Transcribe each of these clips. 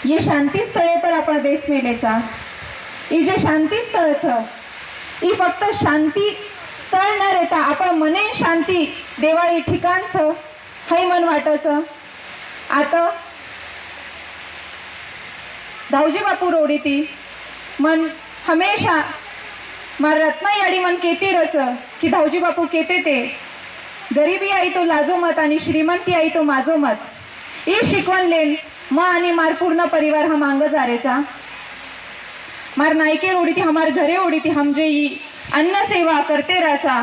ये शांती स्थळे पर आपण बेस मेलेचा ई जे शांती स्थळ छ ई फक्त शांती स्थळ न रहता आपण मने शांती देवाळी ठिकाण छ हई मन वाटच। आता धावजी बापू रोडी ती मन हमेशा मार रत्ना याडी मन केती रच की धावजी बापू केते ते गरीबी आई तो लाजो मत आणि श्रीमंती आई तो माझो मत ई शिकवण लेन म आणि मार पूर्ण परिवार हम आंग जारेचा मार नायके ओढी थी हमार घरे ओढी थी हम जे ई अन्न सेवा करते राचा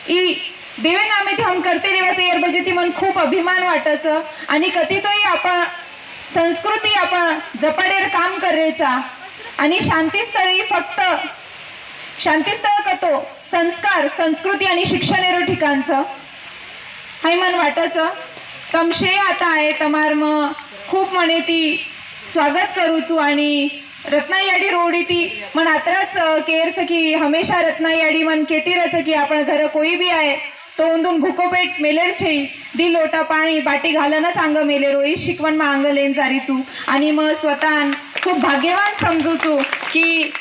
ई देवे नामे थे हम करते रेवाचे यार बजेती मन खूप अभिमान वाटच आणि कधी तोही आपण संस्कृती आपण जपाडेर काम करायचा आणि शांतीस्थळी फक्त शांतीस्थळ कतो संस्कार संस्कृती आणि शिक्षणेरो ठिकाणचं हाय मन वाटच तमशे आता आहे तमार म खूप म्हणे ती स्वागत करूचू आणि रत्नायाडी रोडी ती मन आत्राच केरच की हमेशा रत्नायाडी मन केतीरच की आपण घर कोई भी आहे तो उंदून भुकोपेट मेलेर छे दी लोटा पाणी बाटी घालनच अंग मेलेरो ई शिकवण मा अंग लेन जारीचू आणि मग स्वतः खूप भाग्यवान समजूचू की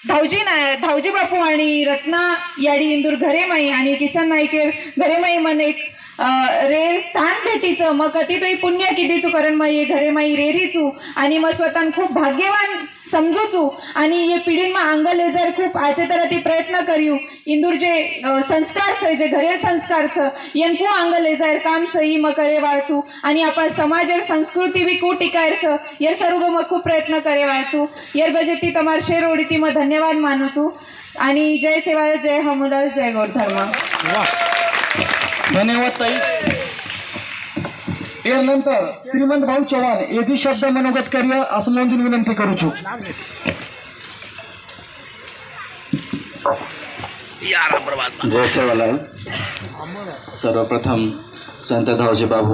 धावजी बापू आणि रत्ना याडी इंदूर घरेमाई आणि किसन नाईकेर घरेमाई मन एक रेर स्थान भेटीचं मग कधी तोही पुण्य कितीचू कारण मग ये घरेमाई रेरीचू आणि मग स्वतः खूप भाग्यवान समजूचू आणि ये पिढीमा अंग लेजर खूप आचे तरह ती प्रयत्न करू इंदूर जे संस्कार छ जे घरे संस्कार छ येनकू अंग लेजर काम सही मग करे वाचू आणि आपण समाजर संस्कृती भी कू टिकायर छ ये सर्व मग खूप प्रयत्न करे वाचू यर बजेटी तमार शेर ओढी ती मग धन्यवाद मानूचू आणि जय सेवा जय हमुदास जय गौरधर्म। धन्यवाद ताई। यानंतर श्रीमंत भाऊ चव्हाण यदि शब्द मनोगत कार्य असं म्हणून विनंती करूचू। जय सेवालाल। सर्वप्रथम संत धावजी बाबू